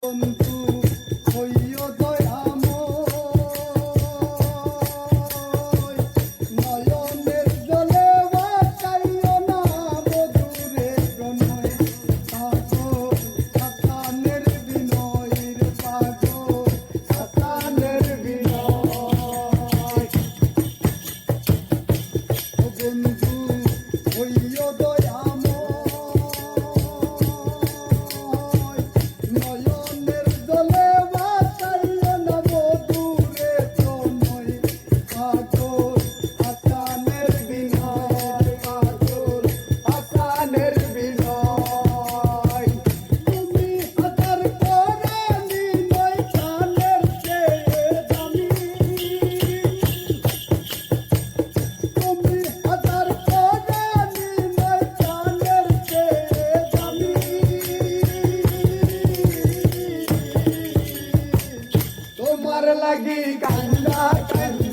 বন্ধু হইও দয়াময়, নয়নের জলে বাঁচাইও না মধুরে প্রণয়, পাগল হাসানের বিনয় রে পাগল হাসানের বিনয়। বন্ধু হইও দয়াময়, নয়নের জলে বাঁচাইও না মধুরে প্রণয়, পাগল হাসানের বিনয়, পাগল হাসানের বিনয়। তুমি হাজার কোরআনি নয় কানের চেয়ে দামি, তুমি হাজার কোরআনি নয় কানের চেয়ে দামি, তোমার লাগি কান্দা কান্দি